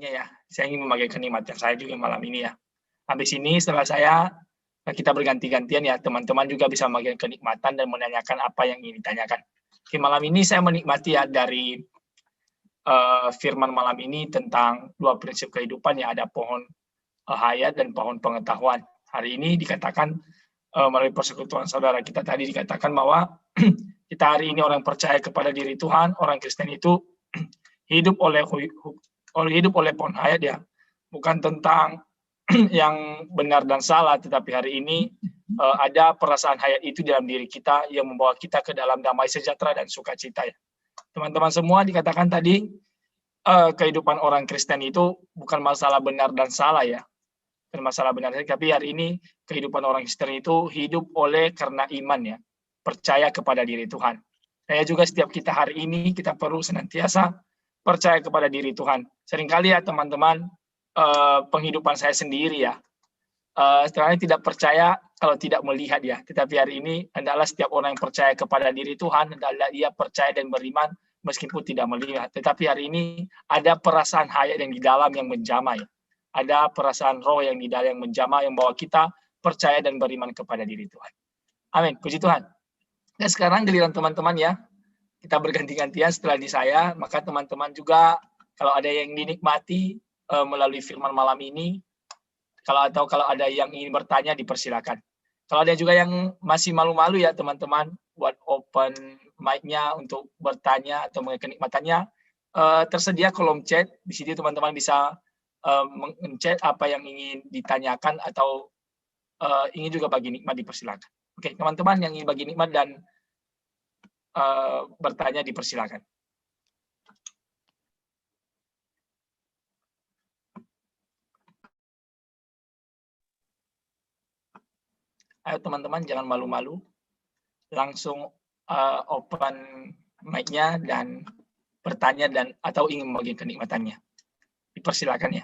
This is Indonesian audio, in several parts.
kenikmatannya ya. Saya ingin membagikan kenikmatan saya juga malam ini ya. Habis ini setelah kita berganti-gantian ya, teman-teman juga bisa membagikan kenikmatan dan menanyakan apa yang ingin ditanyakan. Oke, malam ini saya menikmati ya dari firman malam ini tentang 2 prinsip kehidupan ya, ada pohon hayat dan pohon pengetahuan. Hari ini dikatakan melalui persekutuan saudara kita tadi dikatakan bahwa kita hari ini orang percaya kepada diri Tuhan, orang Kristen itu hidup oleh pohon hayat ya, bukan tentang yang benar dan salah, tetapi hari ini ada perasaan hayat itu dalam diri kita yang membawa kita ke dalam damai sejahtera dan sukacita ya. Teman-teman semua dikatakan tadi kehidupan orang Kristen itu bukan masalah benar dan salah ya, bukan masalah benar, tapi hari ini kehidupan orang Kristen itu hidup oleh karena iman ya, percaya kepada diri Tuhan. Saya juga setiap kita hari ini kita perlu senantiasa percaya kepada diri Tuhan. Seringkali ya teman-teman, penghidupan saya sendiri ya, setelahnya tidak percaya kalau tidak melihat ya, tetapi hari ini adalah setiap orang yang percaya kepada diri Tuhan adalah dia percaya dan beriman meskipun tidak melihat, tetapi hari ini ada perasaan hayat yang di dalam yang menjamah ya, ada perasaan roh yang di dalam yang menjamah yang membawa kita percaya dan beriman kepada diri Tuhan. Amin, puji Tuhan. Dan sekarang giliran teman-teman ya, kita berganti-gantian setelah di saya, maka teman-teman juga kalau ada yang dinikmati melalui firman malam ini, kalau ada yang ingin bertanya dipersilakan. Kalau ada juga yang masih malu-malu ya teman-teman, buat open mic-nya untuk bertanya atau kenikmatannya, tersedia kolom chat. Di sini teman-teman bisa men-chat apa yang ingin ditanyakan atau ingin juga bagi nikmat dipersilakan. Oke, teman-teman yang ingin bagi nikmat dan bertanya dipersilakan. Ayo teman-teman jangan malu-malu, langsung open mic-nya dan bertanya dan atau ingin membagi kenikmatannya. Dipersilakan ya.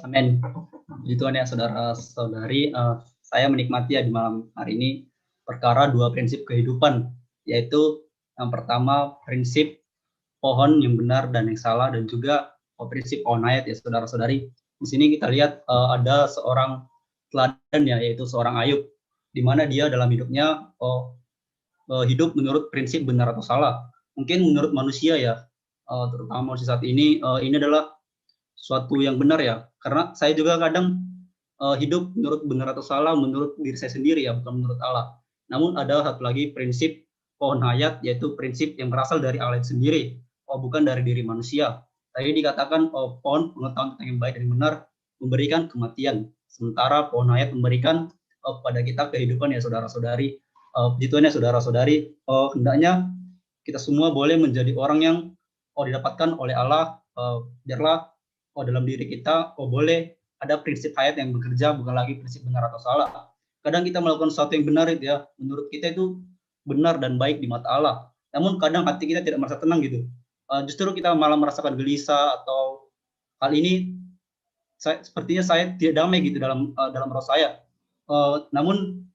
Amin. Puji Tuhan ya saudara-saudari, saya menikmati ya di malam hari ini perkara 2 prinsip kehidupan, yaitu yang pertama prinsip pohon yang benar dan yang salah, dan juga prinsip pohon hayat ya saudara-saudari. Di sini kita lihat ada seorang teladan ya, yaitu seorang Ayub, di mana dia dalam hidupnya hidup menurut prinsip benar atau salah. Mungkin menurut manusia ya, terutama manusia saat ini adalah suatu yang benar ya, karena saya juga kadang hidup menurut benar atau salah menurut diri saya sendiri ya, bukan menurut Allah. Namun ada satu lagi prinsip pohon hayat, yaitu prinsip yang berasal dari Allah sendiri, bukan dari diri manusia. Tadi dikatakan pohon pengetahuan tentang yang baik dan yang benar memberikan kematian, sementara pohon hayat memberikan kepada kita kehidupan ya saudara-saudari. Puji Tuhan ya saudara-saudari, hendaknya kita semua boleh menjadi orang yang didapatkan oleh Allah, biarlah dalam diri kita boleh ada prinsip hayat yang bekerja, bukan lagi prinsip benar atau salah. Kadang kita melakukan sesuatu yang benar itu ya, menurut kita itu benar dan baik di mata Allah. Namun kadang hati kita tidak merasa tenang gitu. Justru kita malah merasakan gelisah, atau hal ini sepertinya saya tidak damai gitu dalam roh saya. Namun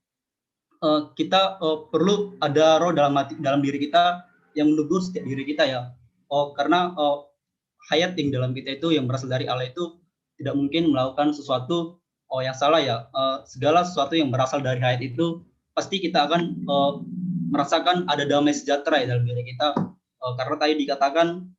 kita perlu ada roh dalam diri kita yang menegur setiap diri kita ya. Karena hayat yang dalam kita itu yang berasal dari Allah itu tidak mungkin melakukan sesuatu yang salah ya. Segala sesuatu yang berasal dari hayat itu pasti kita akan merasakan ada damai sejahtera ya dalam diri kita. Karena tadi dikatakan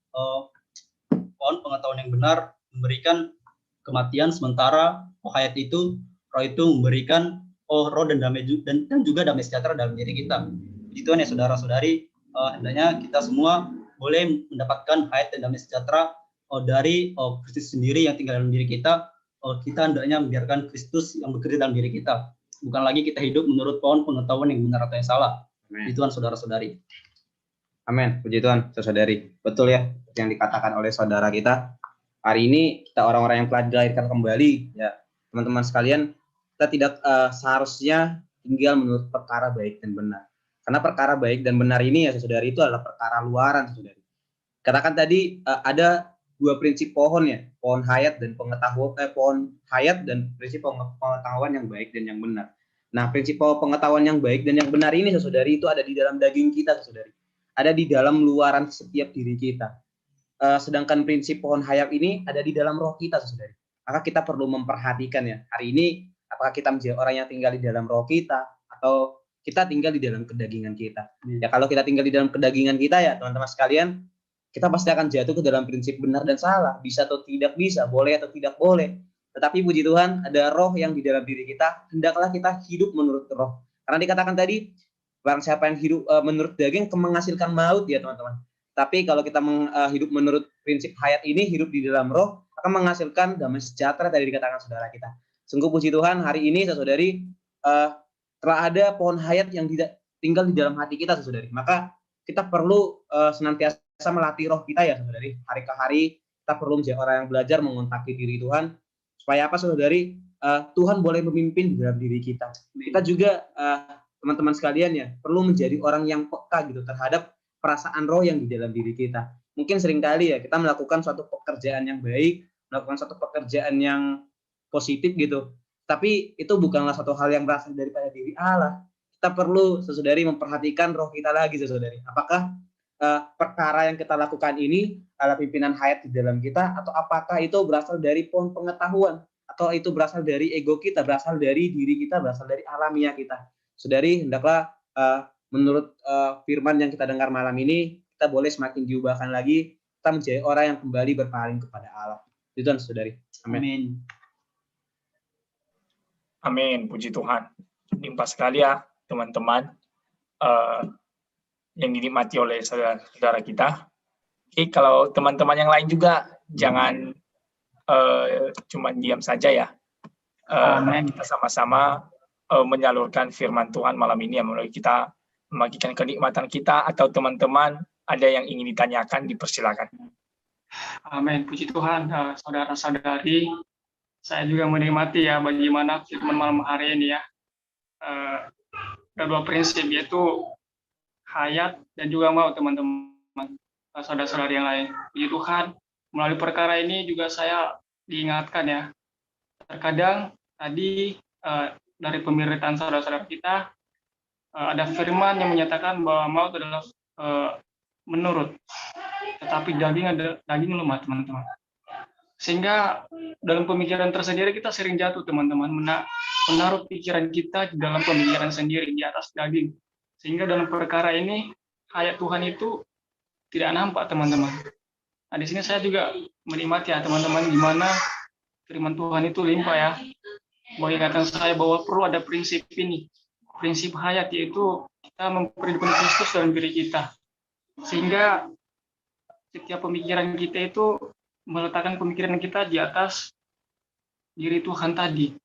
pohon pengetahuan yang benar memberikan kematian, sementara hayat itu, roh itu memberikan roh dan damai dan juga damai sejahtera dalam diri kita. Itu ya saudara-saudari, hendaknya kita semua boleh mendapatkan hayat dan damai sejahtera dari Kristus sendiri yang tinggal dalam diri kita. Kita hendaknya membiarkan Kristus yang bekerja dalam diri kita, bukan lagi kita hidup menurut pohon pengetahuan yang benar atau yang salah. Di Tuhan saudara-saudari. Amin, puji Tuhan saudari. Betul ya yang dikatakan oleh saudara kita. Hari ini kita orang-orang yang telah dilahirkan kembali ya, teman-teman sekalian, kita tidak seharusnya tinggal menurut perkara baik dan benar. Karena perkara baik dan benar ini ya saudari itu adalah perkara luaran saudari. Katakan tadi ada 2 prinsip pohon ya, pohon hayat dan pengetahuan, pohon hayat dan prinsip pengetahuan yang baik dan yang benar. Nah, prinsip pengetahuan yang baik dan yang benar ini saudari itu ada di dalam daging kita saudari. ada di dalam luaran setiap diri kita. Sedangkan prinsip pohon hayat ini ada di dalam roh kita, saudari. Maka kita perlu memperhatikan ya, hari ini apakah kita menjadi orang yang tinggal di dalam roh kita atau kita tinggal di dalam kedagingan kita. Ya kalau kita tinggal di dalam kedagingan kita ya teman-teman sekalian, kita pasti akan jatuh ke dalam prinsip benar dan salah, bisa atau tidak bisa, boleh atau tidak boleh. Tetapi puji Tuhan ada roh yang di dalam diri kita, hendaklah kita hidup menurut roh. Karena dikatakan tadi, barang siapa yang hidup menurut daging menghasilkan maut ya teman-teman. Tapi kalau kita hidup menurut prinsip hayat ini, hidup di dalam roh, akan menghasilkan damai sejahtera tadi dikatakan saudara kita. Sungguh puji Tuhan hari ini saudari telah ada pohon hayat yang tidak tinggal di dalam hati kita saudari. Maka kita perlu senantiasa melatih roh kita ya saudari. Hari ke hari kita perlu menjadi orang yang belajar mengontaki diri Tuhan. Supaya apa saudari? Tuhan boleh memimpin di dalam diri kita. Kita juga teman-teman sekalian ya perlu menjadi orang yang peka gitu terhadap perasaan roh yang di dalam diri kita. Mungkin seringkali ya kita melakukan suatu pekerjaan yang baik, melakukan suatu pekerjaan yang positif gitu. Tapi itu bukanlah suatu hal yang berasal daripada diri Allah. Kita perlu saudari memperhatikan roh kita lagi saudari. Apakah perkara yang kita lakukan ini adalah pimpinan hayat di dalam kita atau apakah itu berasal dari pohon pengetahuan atau itu berasal dari ego kita, berasal dari diri kita, berasal dari alamiah kita. Saudari, hendaklah menurut firman yang kita dengar malam ini, kita boleh semakin diubahkan lagi, kita menjadi orang yang kembali berpaling kepada Allah. Itu kan, saudari. Amin. Amin, puji Tuhan. Limpah sekali ya, teman-teman, yang dinikmati oleh saudara kita. Oke, kalau teman-teman yang lain juga, jangan cuma diam saja ya. Kita sama-sama menyalurkan firman Tuhan malam ini yang melalui kita membagikan kenikmatan kita, atau teman-teman ada yang ingin ditanyakan, dipersilakan. Amin, puji Tuhan, saudara-saudari. Saya juga menikmati ya bagaimana firman malam hari ini ya. Ada dua prinsip, yaitu hayat dan juga maut, teman-teman, saudara-saudari yang lain. Puji Tuhan, melalui perkara ini juga saya diingatkan ya. Terkadang tadi dari pemberitaan saudara-saudara kita, ada firman yang menyatakan bahwa maut adalah menurut, tetapi daging lemah, teman-teman. Sehingga dalam pemikiran tersendiri kita sering jatuh, teman-teman, menaruh pikiran kita di dalam pemikiran sendiri di atas daging. Sehingga dalam perkara ini hayat Tuhan itu tidak nampak, teman-teman. Nah, di sini saya juga menikmati ya, teman-teman, gimana firman Tuhan itu limpah ya. Mengingatkan saya bahwa perlu ada prinsip ini. Prinsip hayat, yaitu kita memperhidupkan Kristus dalam diri kita. Sehingga setiap pemikiran kita itu meletakkan pemikiran kita di atas diri Tuhan tadi.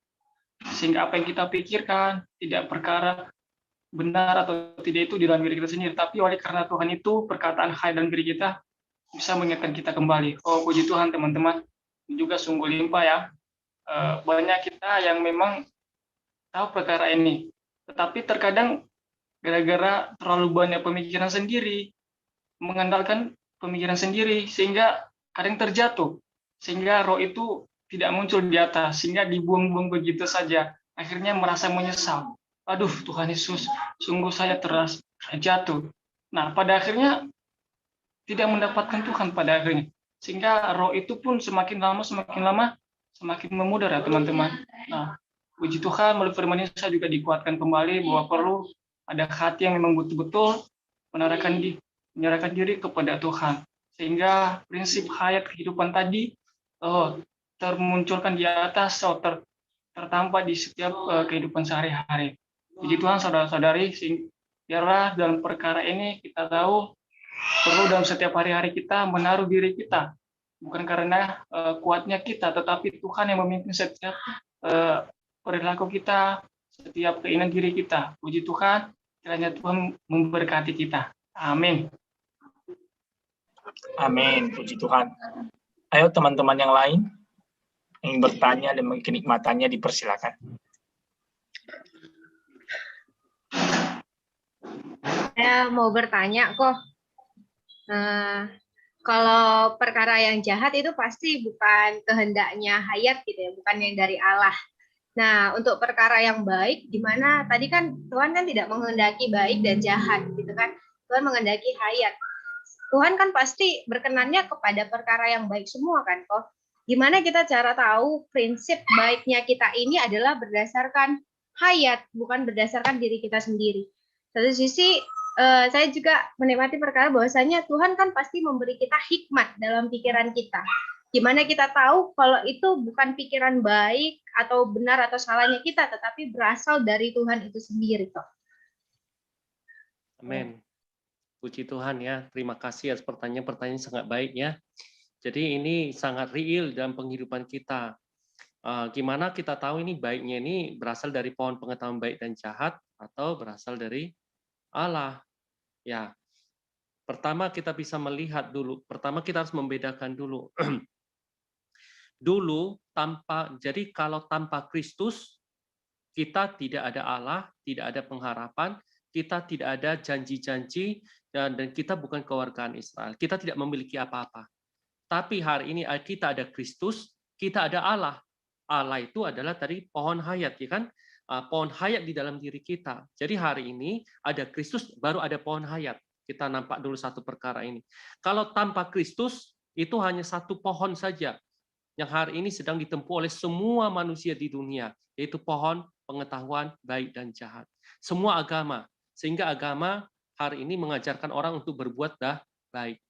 Sehingga apa yang kita pikirkan tidak perkara benar atau tidak itu di dalam diri kita sendiri. Tapi oleh karena Tuhan itu, perkataan hayat dalam diri kita bisa mengingatkan kita kembali. Oh, puji Tuhan, teman-teman. Juga sungguh limpah ya. Banyak kita yang memang tahu perkara ini. Tetapi terkadang gara-gara terlalu banyak pemikiran sendiri, mengandalkan pemikiran sendiri, sehingga kadang terjatuh. Sehingga roh itu tidak muncul di atas, sehingga dibuang-buang begitu saja. Akhirnya merasa menyesal. Aduh, Tuhan Yesus, sungguh saya terjatuh. Nah, pada akhirnya tidak mendapatkan Tuhan pada akhirnya. Sehingga roh itu pun semakin lama semakin memudar ya, teman-teman. Nah, puji Tuhan, melalui firman ini saya juga dikuatkan kembali bahwa perlu ada hati yang memang betul-betul menyerahkan diri kepada Tuhan. Sehingga prinsip hayat kehidupan tadi termunculkan di atas, tertampak di setiap kehidupan sehari-hari. Puji Tuhan, saudara-saudari, biarlah dalam perkara ini kita tahu perlu dalam setiap hari-hari kita menaruh diri kita. Bukan karena kuatnya kita, tetapi Tuhan yang memimpin setiap perilaku kita, setiap keinginan diri kita. Puji Tuhan, kiranya Tuhan memberkati kita. Amin. Amin, puji Tuhan. Ayo teman-teman yang lain yang bertanya dan kenikmatannya dipersilakan. Saya mau bertanya kok. Kalau perkara yang jahat itu pasti bukan kehendaknya hayat gitu ya, bukan yang dari Allah. Nah, untuk perkara yang baik, gimana? Tadi kan Tuhan kan tidak menghendaki baik dan jahat gitu kan. Tuhan menghendaki hayat. Tuhan kan pasti berkenannya kepada perkara yang baik semua kan kok. Gimana kita cara tahu prinsip baiknya kita ini adalah berdasarkan hayat, bukan berdasarkan diri kita sendiri. Satu sisi saya juga menikmati perkara bahwasanya Tuhan kan pasti memberi kita hikmat dalam pikiran kita. Gimana kita tahu kalau itu bukan pikiran baik atau benar atau salahnya kita, tetapi berasal dari Tuhan itu sendiri kok. Amin. Puji Tuhan ya. Terima kasih atas pertanyaan-pertanyaan sangat baik ya. Jadi ini sangat real dalam penghidupan kita. Gimana kita tahu ini baiknya ini berasal dari pohon pengetahuan baik dan jahat atau berasal dari Allah? Ya. Pertama kita bisa melihat dulu. Pertama kita harus membedakan dulu. Jadi kalau tanpa Kristus kita tidak ada Allah, tidak ada pengharapan, kita tidak ada janji-janji, dan kita bukan kewargaan Israel. Kita tidak memiliki apa-apa. Tapi hari ini kita ada Kristus, kita ada Allah. Allah itu adalah tadi pohon hayat, ya kan? Pohon hayat di dalam diri kita. Jadi hari ini ada Kristus, baru ada pohon hayat. Kita nampak dulu satu perkara ini. Kalau tanpa Kristus, itu hanya satu pohon saja yang hari ini sedang ditempuh oleh semua manusia di dunia, yaitu pohon pengetahuan baik dan jahat. Semua agama, sehingga agama hari ini mengajarkan orang untuk berbuat baik.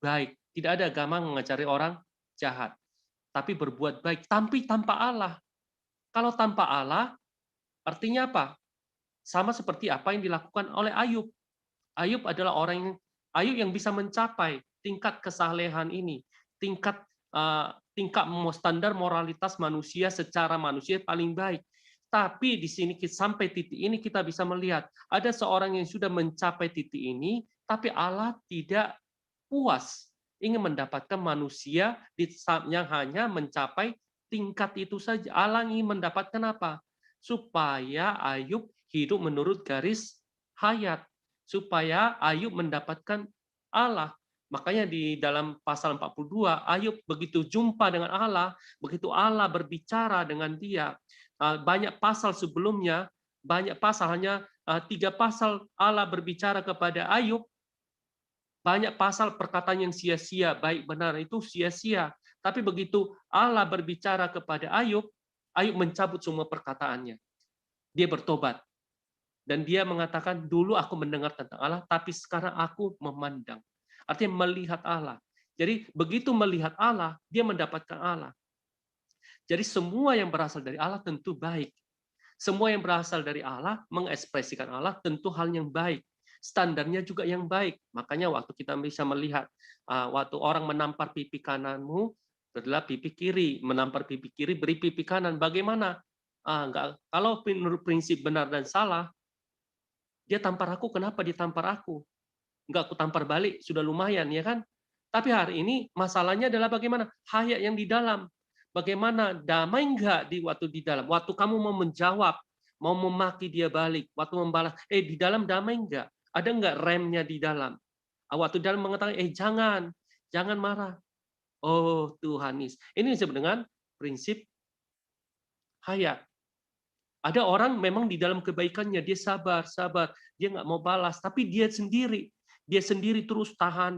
Baik, tidak ada agama mengajari orang jahat, tapi berbuat baik, tapi tanpa Allah. Kalau tanpa Allah, artinya apa? Sama seperti apa yang dilakukan oleh Ayub. Ayub adalah orang yang bisa mencapai tingkat kesalehan ini, tingkat standar moralitas manusia secara manusia paling baik. Tapi di sini sampai titik ini kita bisa melihat ada seorang yang sudah mencapai titik ini, tapi Allah tidak puas ingin mendapatkan manusia yang hanya mencapai tingkat itu saja. Allah ingin mendapatkan apa? Supaya Ayub hidup menurut garis hayat, supaya Ayub mendapatkan Allah. Makanya di dalam pasal 42, Ayub begitu jumpa dengan Allah, begitu Allah berbicara dengan dia. Banyak pasal sebelumnya, hanya 3 pasal Allah berbicara kepada Ayub. Banyak pasal perkataan yang sia-sia, baik benar itu sia-sia. Tapi begitu Allah berbicara kepada Ayub, Ayub mencabut semua perkataannya. Dia bertobat. Dan dia mengatakan, dulu aku mendengar tentang Allah, tapi sekarang aku memandang. Artinya melihat Allah. Jadi begitu melihat Allah, dia mendapatkan Allah. Jadi semua yang berasal dari Allah tentu baik. Semua yang berasal dari Allah mengekspresikan Allah tentu hal yang baik. Standarnya juga yang baik. Makanya waktu kita bisa melihat, waktu orang menampar pipi kananmu, adalah pipi kiri. Menampar pipi kiri, beri pipi kanan. Bagaimana? Kalau menurut prinsip benar dan salah, dia tampar aku, kenapa dia tampar aku? Enggak aku tampar balik, sudah lumayan, ya kan? Tapi hari ini masalahnya adalah bagaimana? Hayat yang di dalam. Bagaimana damai enggak di waktu di dalam? Waktu kamu mau menjawab, mau memaki dia balik, waktu membalas, di dalam damai enggak? Ada enggak remnya di dalam? Waktu dalam mengatakan, jangan marah. Oh Tuhanis. Ini disebut dengan prinsip hayat. Ada orang memang di dalam kebaikannya, dia sabar, dia nggak mau balas, tapi dia sendiri terus tahan,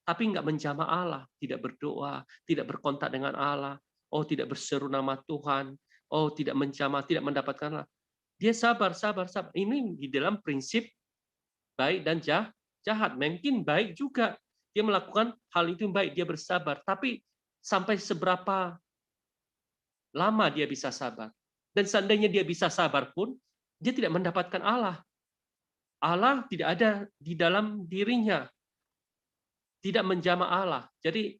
tapi nggak menjamah Allah, tidak berdoa, tidak berkontak dengan Allah, tidak berseru nama Tuhan, tidak menjamah, tidak mendapatkan Allah. Dia sabar. Ini di dalam prinsip baik dan jahat. Mungkin baik juga, dia melakukan hal itu baik, dia bersabar, tapi sampai seberapa lama dia bisa sabar? Dan seandainya dia bisa sabar pun, dia tidak mendapatkan Allah. Allah tidak ada di dalam dirinya. Tidak menjamah Allah. Jadi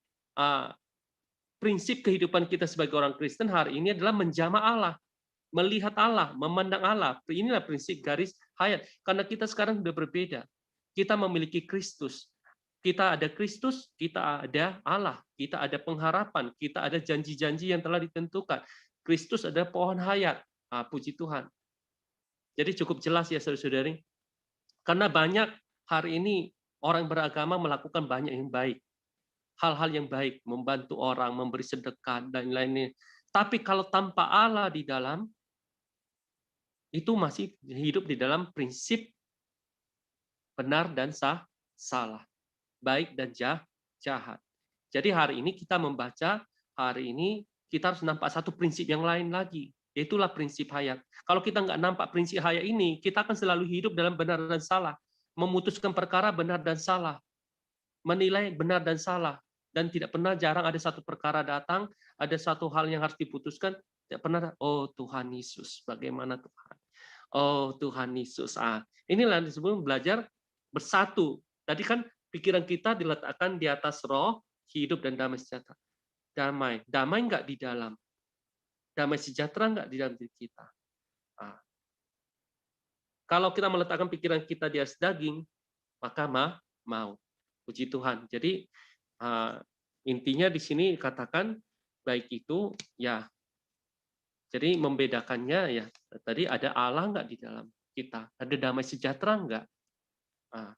prinsip kehidupan kita sebagai orang Kristen hari ini adalah menjamah Allah. Melihat Allah, memandang Allah. Inilah prinsip garis hayat. Karena kita sekarang sudah berbeda. Kita memiliki Kristus. Kita ada Kristus, kita ada Allah. Kita ada pengharapan, kita ada janji-janji yang telah ditentukan. Kristus adalah pohon hayat. Puji Tuhan. Jadi cukup jelas ya saudara-saudari. Karena banyak hari ini orang beragama melakukan banyak yang baik. Hal-hal yang baik, membantu orang, memberi sedekah, dan lainnya. Tapi kalau tanpa Allah di dalam, itu masih hidup di dalam prinsip benar dan salah, baik dan jahat. Jadi hari ini kita membaca, hari ini kita harus nampak satu prinsip yang lain lagi, yaitulah prinsip hayat. Kalau kita nggak nampak prinsip hayat ini, kita akan selalu hidup dalam benar dan salah, memutuskan perkara benar dan salah, menilai benar dan salah, dan tidak pernah, jarang ada satu perkara datang, ada satu hal yang harus diputuskan, tidak pernah, oh Tuhan Yesus, bagaimana Tuhan? Oh Tuhan Yesus. Inilah yang disebut belajar bersatu. Tadi kan pikiran kita diletakkan di atas roh, hidup dan damai sejahtera. Damai nggak di dalam, damai sejahtera nggak di dalam diri kita. Kalau kita meletakkan pikiran kita di atas daging, maka mau. Puji Tuhan. Jadi intinya di sini katakan baik itu ya. Jadi membedakannya ya tadi ada Allah nggak di dalam kita, ada damai sejahtera nggak,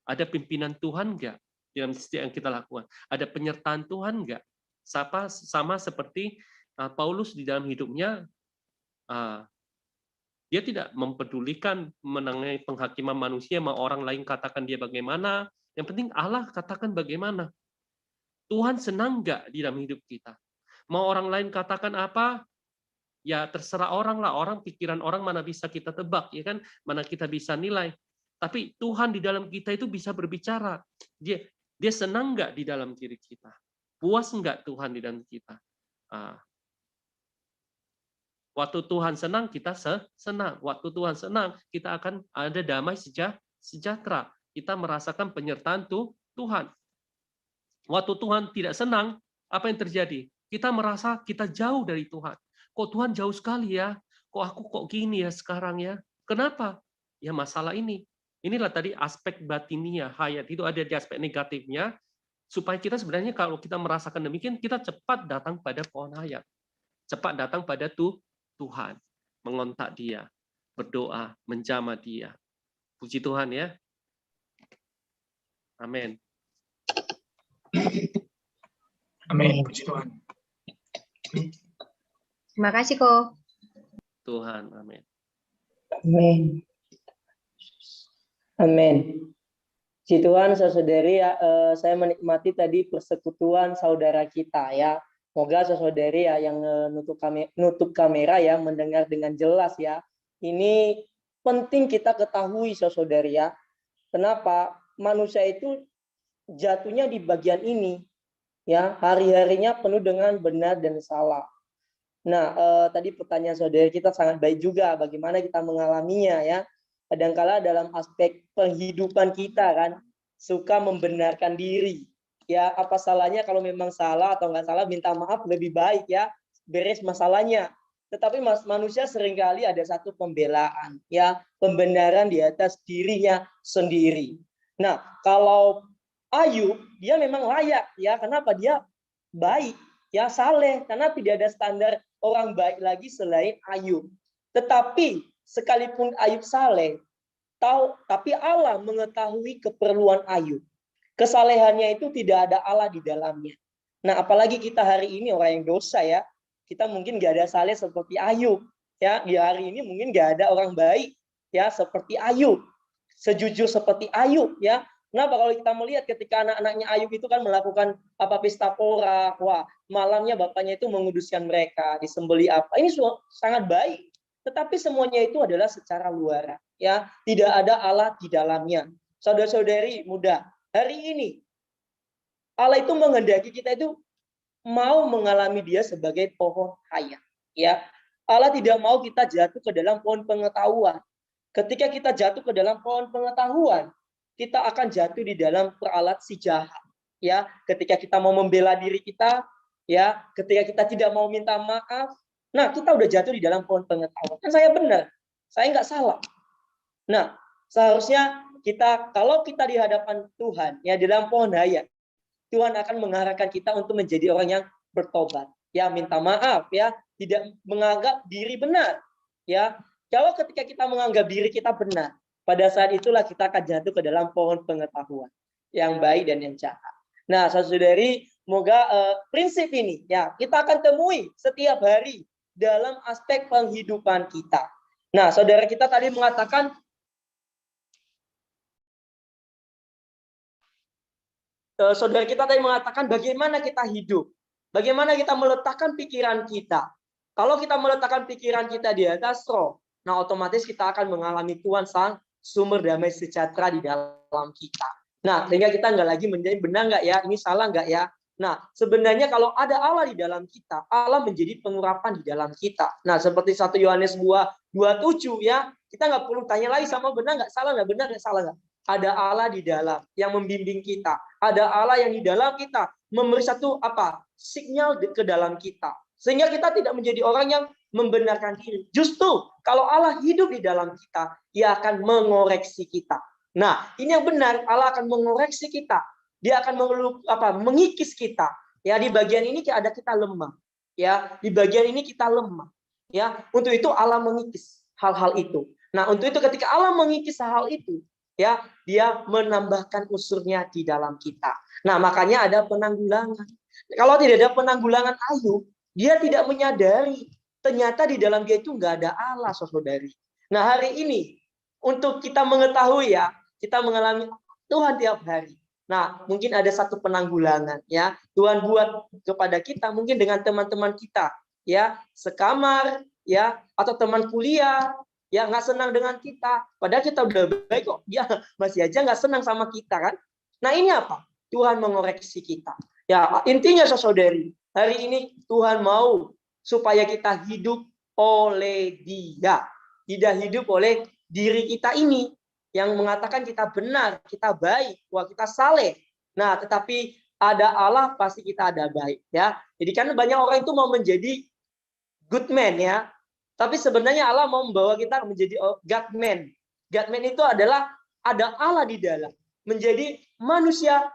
ada pimpinan Tuhan nggak dalam setiap yang kita lakukan, ada penyertaan Tuhan nggak. Sama seperti Paulus di dalam hidupnya, dia tidak mempedulikan mengenai penghakiman manusia, mau orang lain katakan dia bagaimana, yang penting Allah katakan bagaimana. Tuhan senang nggak di dalam hidup kita? Mau orang lain katakan apa, ya terserah orang lah, pikiran orang mana bisa kita tebak, ya kan, mana kita bisa nilai. Tapi Tuhan di dalam kita itu bisa berbicara. Dia senang nggak di dalam diri kita? Puas nggak Tuhan di dalam kita? Waktu Tuhan senang, kita senang. Waktu Tuhan senang, kita akan ada damai sejahtera. Kita merasakan penyertaan Tuhan. Waktu Tuhan tidak senang, apa yang terjadi? Kita merasa kita jauh dari Tuhan. Kok Tuhan jauh sekali ya? Kok aku kok gini ya sekarang ya? Kenapa? Ya masalah ini. Inilah tadi aspek batinia, hayat itu ada di aspek negatifnya, supaya kita sebenarnya kalau kita merasakan demikian, kita cepat datang pada pohon hayat. Cepat datang pada Tuhan. Mengontak dia, berdoa, menjamah dia. Puji Tuhan ya. Amin. Amin. Puji Tuhan. Terima kasih, Ko. Tuhan, amin. Amin. Amin. Puji Tuhan, saudari, saya menikmati tadi persekutuan saudara kita ya. Semoga saudari ya yang nutup kamera ya mendengar dengan jelas ya. Ini penting kita ketahui saudari ya. Kenapa? Manusia itu jatuhnya di bagian ini ya, hari-harinya penuh dengan benar dan salah. Nah, tadi pertanyaan saudara kita sangat baik juga, bagaimana kita mengalaminya ya. Kadangkala dalam aspek penghidupan kita kan suka membenarkan diri. Ya, apa salahnya kalau memang salah atau nggak salah minta maaf lebih baik ya, beres masalahnya. Tetapi manusia seringkali ada satu pembelaan ya, pembenaran di atas dirinya sendiri. Nah, kalau Ayub dia memang layak ya, kenapa? Dia baik ya, saleh, karena tidak ada standar orang baik lagi selain Ayub. Tetapi sekalipun Ayub saleh, tapi Allah mengetahui keperluan Ayub. Kesalehannya itu tidak ada Allah di dalamnya. Nah, apalagi kita hari ini orang yang dosa ya, kita mungkin nggak ada saleh seperti Ayub ya. Di hari ini mungkin nggak ada orang baik ya seperti Ayub, sejujur seperti Ayub ya. Kenapa? Kalau kita melihat ketika anak-anaknya Ayub itu kan melakukan pesta pora, wah malamnya bapaknya itu menguduskan mereka, disembeli apa, ini sangat baik. Tetapi semuanya itu adalah secara luar ya, tidak ada Allah di dalamnya. Saudara-saudari muda, hari ini Allah itu menghendaki kita itu mau mengalami dia sebagai pohon hayat ya. Allah tidak mau kita jatuh ke dalam pohon pengetahuan. Ketika kita jatuh ke dalam pohon pengetahuan, kita akan jatuh di dalam peralat si jahat ya. Ketika kita mau membela diri kita ya, ketika kita tidak mau minta maaf, nah kita udah jatuh di dalam pohon pengetahuan. Kan saya benar, saya nggak salah. Nah, seharusnya kita, kalau kita di hadapan Tuhan ya, di dalam pohon hayat, Tuhan akan mengarahkan kita untuk menjadi orang yang bertobat ya, minta maaf ya, tidak menganggap diri benar ya. Kalau ketika kita menganggap diri kita benar, pada saat itulah kita akan jatuh ke dalam pohon pengetahuan yang baik dan yang jahat. Nah, saudari, semoga prinsip ini ya kita akan temui setiap hari dalam aspek penghidupan kita. Nah, saudara kita tadi mengatakan saudara kita tadi mengatakan bagaimana kita hidup, bagaimana kita meletakkan pikiran kita. Kalau kita meletakkan pikiran kita di atas roh, nah otomatis kita akan mengalami Tuhan sang sumber damai sejahtera di dalam kita. Nah, sehingga kita nggak lagi menjadi benar nggak ya, ini salah nggak ya. Nah, sebenarnya kalau ada Allah di dalam kita, Allah menjadi pengurapan di dalam kita. Nah, seperti 1 Yohanes 2:27 ya, kita nggak perlu tanya lagi sama benar nggak, salah nggak, benar nggak, salah nggak. Ada Allah di dalam yang membimbing kita. Ada Allah yang di dalam kita memberi satu sinyal ke dalam kita. Sehingga kita tidak menjadi orang yang membenarkan diri. Justru kalau Allah hidup di dalam kita, Ia akan mengoreksi kita. Nah, ini yang benar, Allah akan mengoreksi kita. Dia akan mengikis kita. Ya, di bagian ini ada kita lemah. Ya, di bagian ini kita lemah. Ya, untuk itu Allah mengikis hal-hal itu. Nah, untuk itu ketika Allah mengikis hal itu, ya, Dia menambahkan unsurnya di dalam kita. Nah, makanya ada penanggulangan. Kalau tidak ada penanggulangan Ayub, dia tidak menyadari ternyata di dalam dia itu nggak ada Allah, saudari. Nah, hari ini untuk kita mengetahui ya, kita mengalami Tuhan tiap hari. Nah, mungkin ada satu penanggulangan ya. Tuhan buat kepada kita mungkin dengan teman-teman kita ya, sekamar ya, atau teman kuliah ya, nggak senang dengan kita. Padahal kita udah baik kok, dia masih aja nggak senang sama kita kan. Nah, ini apa? Tuhan mengoreksi kita. Ya, intinya saudari, hari ini Tuhan mau supaya kita hidup oleh Dia, tidak hidup oleh diri kita ini yang mengatakan kita benar, kita baik, wah kita saleh. Nah, tetapi ada Allah pasti kita ada baik ya. Jadi kan banyak orang itu mau menjadi good man ya. Tapi sebenarnya Allah mau membawa kita menjadi God man. God man itu adalah ada Allah di dalam, menjadi manusia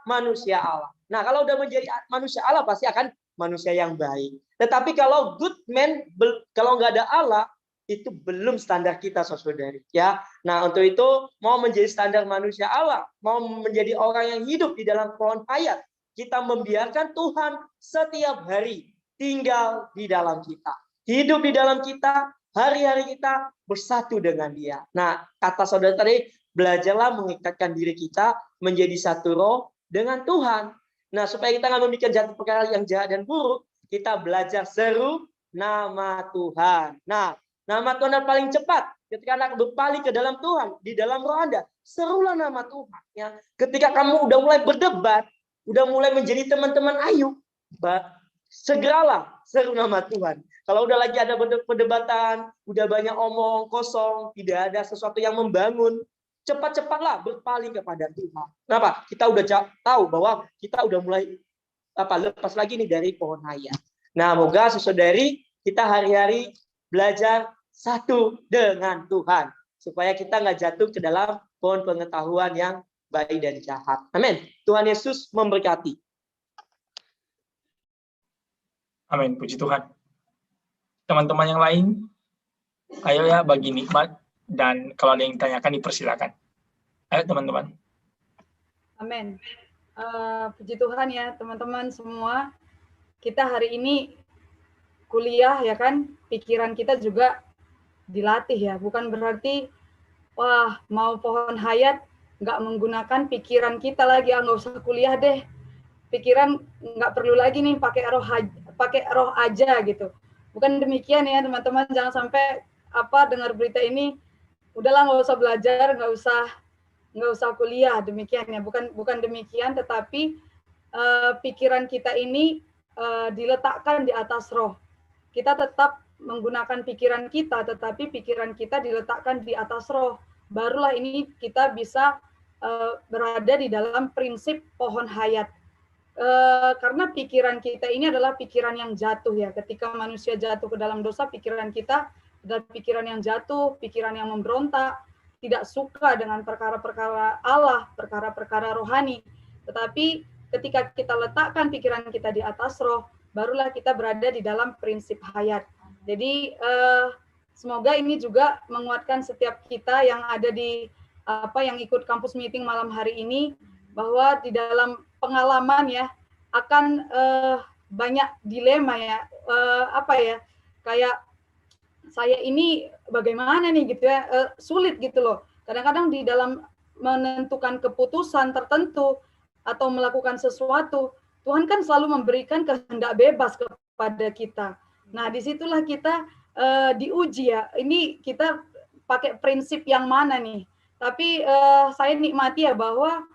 Allah. Nah, kalau udah menjadi manusia Allah pasti akan manusia yang baik. Tetapi kalau good man, kalau nggak ada Allah, itu belum standar kita, saudari. Ya, nah untuk itu mau menjadi standar manusia Allah, mau menjadi orang yang hidup di dalam pohon hayat, kita membiarkan Tuhan setiap hari tinggal di dalam kita, hidup di dalam kita, hari-hari kita bersatu dengan Dia. Nah, kata saudara tadi, belajarlah mengikatkan diri kita menjadi satu roh dengan Tuhan. Nah, supaya kita nggak memikirkan jatuh perkara yang jahat dan buruk, kita belajar seru nama Tuhan. Nah, nama Tuhan yang paling cepat ketika Anda berpaling ke dalam Tuhan, di dalam roh Anda, serulah nama Tuhan. Ya. Ketika kamu udah mulai berdebat, udah mulai menjadi teman-teman Ayub, segeralah seru nama Tuhan. Kalau udah lagi ada perdebatan, udah banyak omong kosong, tidak ada sesuatu yang membangun, cepat-cepatlah berpaling kepada Tuhan. Kenapa? Kita udah tahu bahwa kita udah mulai lepas lagi nih dari pohon hayat. Nah, moga saudari kita hari-hari belajar satu dengan Tuhan supaya kita nggak jatuh ke dalam pohon pengetahuan yang baik dan jahat. Amin. Tuhan Yesus memberkati. Amin. Puji Tuhan. Teman-teman yang lain, ayo ya bagi nikmat, dan kalau ada yang ditanyakan dipersilakan. Ayo teman-teman. Amin. Puji Tuhan ya teman-teman semua. Kita hari ini kuliah ya kan, pikiran kita juga dilatih ya. Bukan berarti wah mau pohon hayat nggak menggunakan pikiran kita lagi, nggak usah kuliah deh. Pikiran nggak perlu lagi nih pakai roh aja gitu. Bukan demikian ya teman-teman, jangan sampai dengar berita ini udahlah nggak usah belajar, nggak usah kuliah, demikian ya. Bukan demikian, tetapi pikiran kita ini diletakkan di atas roh. Kita tetap menggunakan pikiran kita, tetapi pikiran kita diletakkan di atas roh. Barulah ini kita bisa berada di dalam prinsip pohon hayat. Karena pikiran kita ini adalah pikiran yang jatuh ya. Ketika manusia jatuh ke dalam dosa, pikiran kita adalah pikiran yang jatuh, pikiran yang memberontak, tidak suka dengan perkara-perkara Allah, perkara-perkara rohani. Tetapi ketika kita letakkan pikiran kita di atas roh, barulah kita berada di dalam prinsip hayat. Jadi semoga ini juga menguatkan setiap kita yang ada di yang ikut kampus meeting malam hari ini, bahwa di dalam pengalaman ya akan banyak dilema ya, kayak saya ini bagaimana nih gitu ya, sulit gitu loh. Kadang-kadang di dalam menentukan keputusan tertentu atau melakukan sesuatu, Tuhan kan selalu memberikan kehendak bebas kepada kita. Nah, disitulah kita diuji ya. Ini kita pakai prinsip yang mana nih? Tapi saya nikmati ya bahwa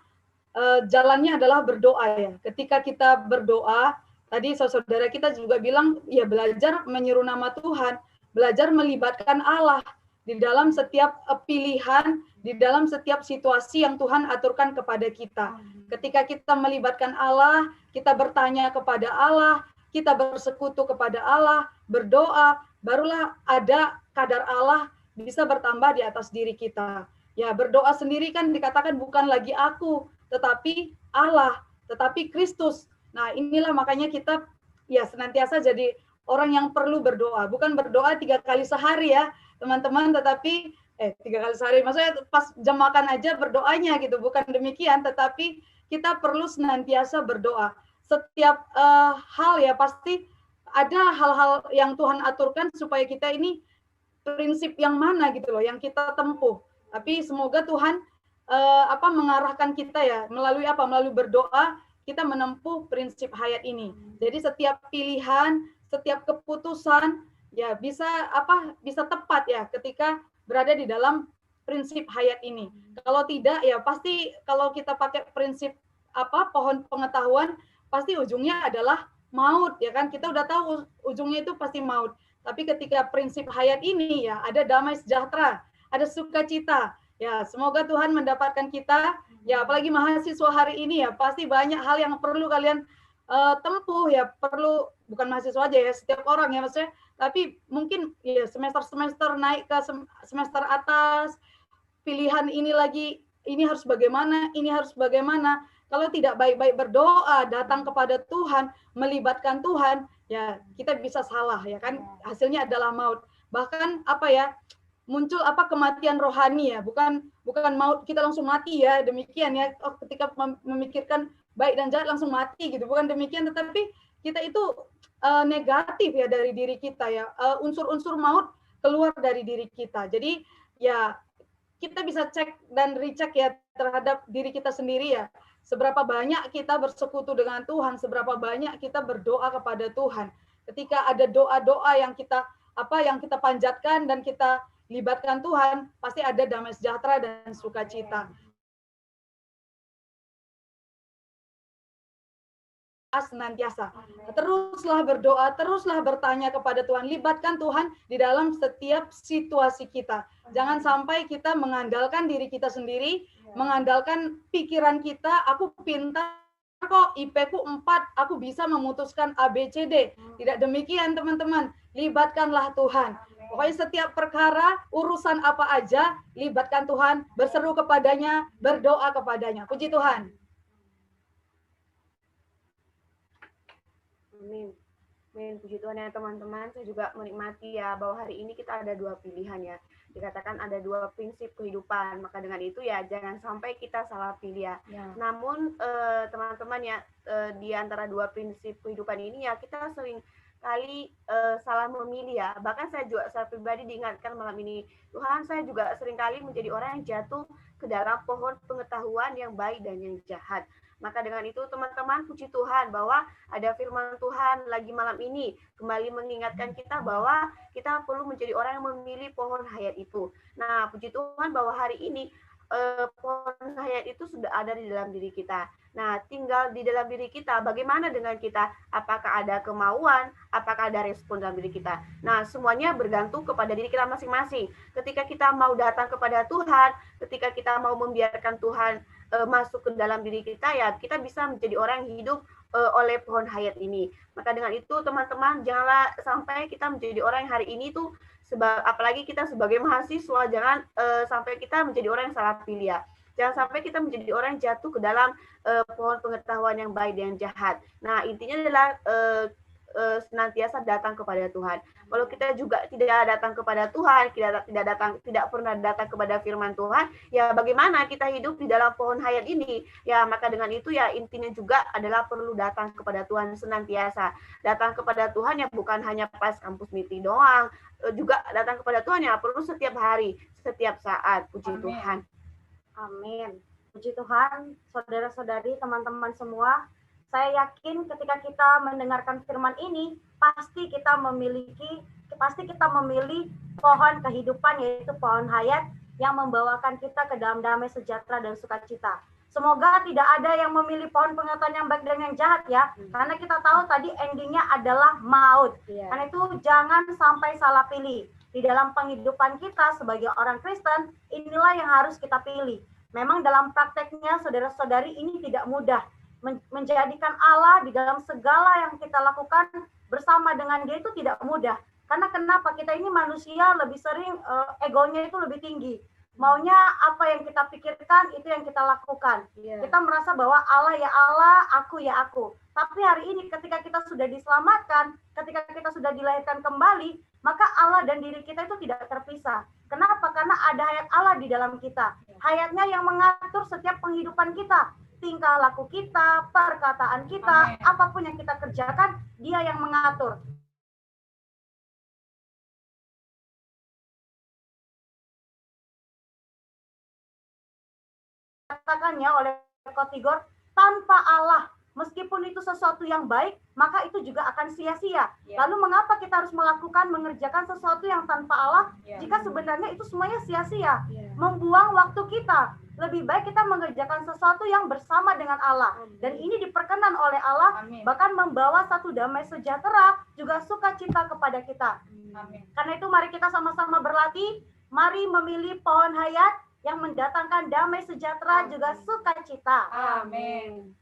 jalannya adalah berdoa ya. Ketika kita berdoa, tadi saudara kita juga bilang ya belajar menyeru nama Tuhan, belajar melibatkan Allah di dalam setiap pilihan, di dalam setiap situasi yang Tuhan aturkan kepada kita. Ketika kita melibatkan Allah, kita bertanya kepada Allah, kita bersekutu kepada Allah, berdoa, barulah ada kadar Allah bisa bertambah di atas diri kita. Ya, berdoa sendiri kan dikatakan bukan lagi aku, tetapi Allah, tetapi Kristus. Nah, inilah makanya kita ya senantiasa jadi orang yang perlu berdoa. Bukan berdoa 3 kali sehari ya, teman-teman, tetapi 3 kali sehari, maksudnya pas jam makan aja berdoanya gitu, bukan demikian, tetapi kita perlu senantiasa berdoa. Setiap hal ya pasti ada hal-hal yang Tuhan aturkan supaya kita ini prinsip yang mana gitu loh, yang kita tempuh. Tapi semoga Tuhan mengarahkan kita ya, melalui melalui berdoa, kita menempuh prinsip hayat ini. Jadi setiap pilihan, setiap keputusan ya bisa tepat ya ketika berada di dalam prinsip hayat ini. Kalau tidak ya pasti kalau kita pakai prinsip pohon pengetahuan pasti ujungnya adalah maut ya kan, kita udah tahu ujungnya itu pasti maut. Tapi ketika prinsip hayat ini ya ada damai sejahtera, ada sukacita. Ya, semoga Tuhan mendapatkan kita ya, apalagi mahasiswa hari ini ya pasti banyak hal yang perlu kalian tempuh ya, perlu bukan mahasiswa aja ya, setiap orang ya maksudnya, tapi mungkin ya semester-semester naik ke semester atas, pilihan ini lagi, ini harus bagaimana, ini harus bagaimana. Kalau tidak baik-baik berdoa, datang kepada Tuhan, melibatkan Tuhan, ya kita bisa salah ya kan, hasilnya adalah maut. Bahkan muncul kematian rohani ya, bukan maut kita langsung mati ya, demikian ya. Ketika memikirkan baik dan jahat langsung mati gitu, bukan demikian, tetapi kita itu negatif ya dari diri kita ya, unsur-unsur maut keluar dari diri kita. Jadi ya kita bisa cek dan recheck ya terhadap diri kita sendiri ya, seberapa banyak kita bersekutu dengan Tuhan, seberapa banyak kita berdoa kepada Tuhan. Ketika ada doa-doa yang kita panjatkan dan kita libatkan Tuhan, pasti ada damai sejahtera dan sukacita. Senantiasa teruslah berdoa, teruslah bertanya kepada Tuhan, libatkan Tuhan di dalam setiap situasi kita. Jangan sampai kita mengandalkan diri kita sendiri, mengandalkan pikiran kita, aku pintar kok, IP-ku 4, aku bisa memutuskan ABCD. Tidak demikian teman-teman, libatkanlah Tuhan. Pokoknya setiap perkara, urusan apa aja, libatkan Tuhan, berseru kepadanya, berdoa kepadanya. Puji Tuhan. Amin. Amin. Puji Tuhan ya teman-teman. Saya juga menikmati ya bahwa hari ini kita ada 2 pilihan ya. Dikatakan ada 2 prinsip kehidupan. Maka dengan itu ya jangan sampai kita salah pilih ya. Namun teman-teman ya di antara 2 prinsip kehidupan ini ya kita sering kali salah memilih ya. Bahkan saya pribadi diingatkan malam ini, Tuhan, saya juga sering kali menjadi orang yang jatuh ke dalam pohon pengetahuan yang baik dan yang jahat. Maka dengan itu teman-teman, puji Tuhan bahwa ada firman Tuhan lagi malam ini kembali mengingatkan kita bahwa kita perlu menjadi orang yang memilih pohon hayat itu. Nah, puji Tuhan bahwa hari ini pohon hayat itu sudah ada di dalam diri kita. Nah, tinggal di dalam diri kita, bagaimana dengan kita? Apakah ada kemauan? Apakah ada respon dalam diri kita? Nah, semuanya bergantung kepada diri kita masing-masing. Ketika kita mau datang kepada Tuhan, ketika kita mau membiarkan Tuhan masuk ke dalam diri kita, ya kita bisa menjadi orang yang hidup oleh pohon hayat ini. Maka dengan itu, teman-teman, janganlah sampai kita menjadi orang yang hari ini tuh, apalagi kita sebagai mahasiswa, jangan sampai kita menjadi orang yang salah pilih ya. Jangan sampai kita menjadi orang yang jatuh ke dalam pohon pengetahuan yang baik dan jahat. Nah, intinya adalah senantiasa datang kepada Tuhan. Kalau kita juga tidak datang kepada Tuhan, tidak pernah datang kepada firman Tuhan, ya bagaimana kita hidup di dalam pohon hayat ini? Ya, maka dengan itu ya intinya juga adalah perlu datang kepada Tuhan senantiasa. Datang kepada Tuhan ya bukan hanya pas kampus meeting doang, juga datang kepada Tuhan ya perlu setiap hari, setiap saat. Puji Tuhan. Amin. Puji Tuhan, saudara-saudari, teman-teman semua, saya yakin ketika kita mendengarkan firman ini, pasti kita memilih pohon kehidupan, yaitu pohon hayat yang membawakan kita ke dalam damai sejahtera dan sukacita. Semoga tidak ada yang memilih pohon pengetahuan yang baik dan yang jahat ya, karena kita tahu tadi endingnya adalah maut. Karena itu jangan sampai salah pilih. Di dalam penghidupan kita sebagai orang Kristen, inilah yang harus kita pilih. Memang dalam prakteknya, saudara-saudari, ini tidak mudah. Menjadikan Allah di dalam segala yang kita lakukan bersama dengan Dia itu tidak mudah. Karena kenapa? Kita ini manusia lebih sering egonya itu lebih tinggi. Maunya apa yang kita pikirkan, itu yang kita lakukan. Kita merasa bahwa Allah ya Allah, aku ya aku. Tapi hari ini ketika kita sudah diselamatkan, ketika kita sudah dilahirkan kembali, maka Allah dan diri kita itu tidak terpisah. Kenapa? Karena ada hayat Allah di dalam kita. Hayatnya yang mengatur setiap penghidupan kita. Tingkah laku kita, perkataan kita, apapun yang kita kerjakan, Dia yang mengatur. Katakannya oleh Kotigor, tanpa Allah, meskipun itu sesuatu yang baik, maka itu juga akan sia-sia. Lalu mengapa kita harus mengerjakan sesuatu yang tanpa Allah, jika sebenarnya itu semuanya sia-sia? Membuang waktu kita. Lebih baik kita mengerjakan sesuatu yang bersama dengan Allah. Dan ini diperkenan oleh Allah, bahkan membawa satu damai sejahtera, juga sukacita kepada kita. Karena itu mari kita sama-sama berlatih, mari memilih pohon hayat, yang mendatangkan damai sejahtera juga sukacita. Amin.